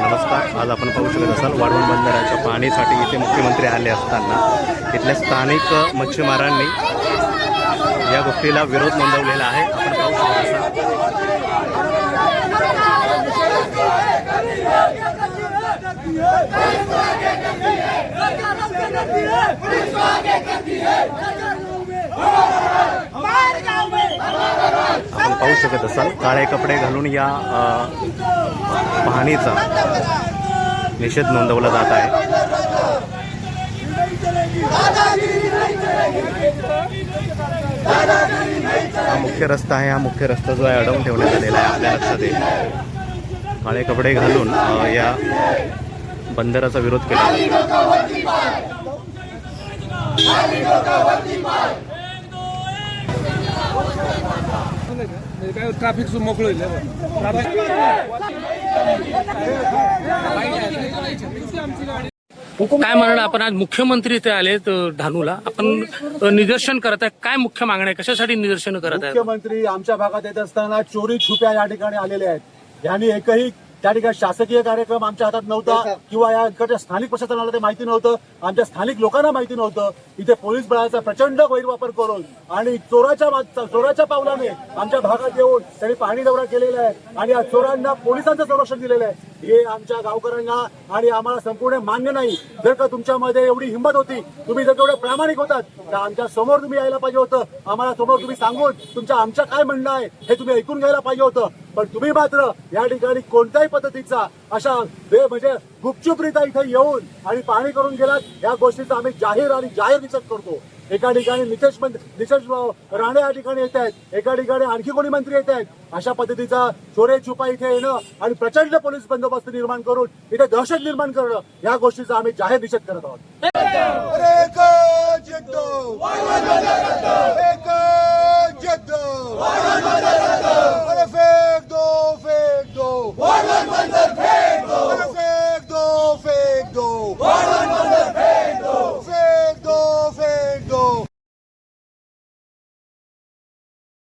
नमस्कार. आज आपण पाहू शकत असाल वाढवण बंदराच्या पाहणीसाठी इथे मुख्यमंत्री आले असताना इथल्या स्थानिक मच्छीमारांनी या गोष्टीला विरोध नोंदवलेला आहे. आपण पाहू शकत असाल काळे कपडे घालून या पाहणीचा निषेध नोंदवला जात आहे. हा मुख्य रस्ता आहे. हा मुख्य रस्ता जो आहे अडवून ठेवण्यात आलेला आहे. आपल्या लक्षात येईल काळे कपडे घालून या बंदराचा विरोध केला. काय ट्रॅफिक मोकळं काय म्हणणं आपण आज मुख्यमंत्री इथे आले धानूला आपण निदर्शन करत आहे. काय मुख्य मागण्या आहे, कशासाठी निदर्शन करत आहे? मुख्यमंत्री आमच्या भागात येत असताना चोरी छुप्या या ठिकाणी आलेले आहेत. यांनी एकही त्या ठिकाणी शासकीय कार्यक्रम आमच्या हातात नव्हता किंवा या इकडच्या स्थानिक प्रशासनाला ते माहिती नव्हतं. आमच्या स्थानिक लोकांना माहिती नव्हतं. इथे पोलीस बळाचा प्रचंड गैरवापर करून आणि चोराच्या पावलाने आमच्या भागात येऊन त्यांनी पाहणी दौरा केलेला आहे आणि या चोरांना पोलिसांचं संरक्षण दिलेलं आहे. हे आमच्या गावकऱ्यांना आणि आम्हाला संपूर्ण मान्य नाही. जर का तुमच्यामध्ये एवढी हिंमत होती, तुम्ही जर तेवढे प्रामाणिक होतात तर आमच्या समोर तुम्ही यायला पाहिजे होतं. आम्हाला समोर तुम्ही सांगून आमच्या काय म्हणणं आहे हे तुम्ही ऐकून घ्यायला पाहिजे होतं. पण तुम्ही मात्र या ठिकाणी कोणत्याही पद्धतीचा अशा म्हणजे गुपचूपरित्या इथे येऊन आणि पाहणी करून गेलात. या गोष्टीचा आम्ही जाहीर निषेध करतो. एका ठिकाणी नितेश राणे या ठिकाणी येत आहेत, एका ठिकाणी आणखी कोणी मंत्री येत आहेत. अशा पद्धतीचा चोरे छुपा इथे येणं आणि प्रचंड पोलीस बंदोबस्त निर्माण करून इथे दहशत निर्माण करणं या गोष्टीचा आम्ही जाहीर निषेध करत आहोत. एक जद्द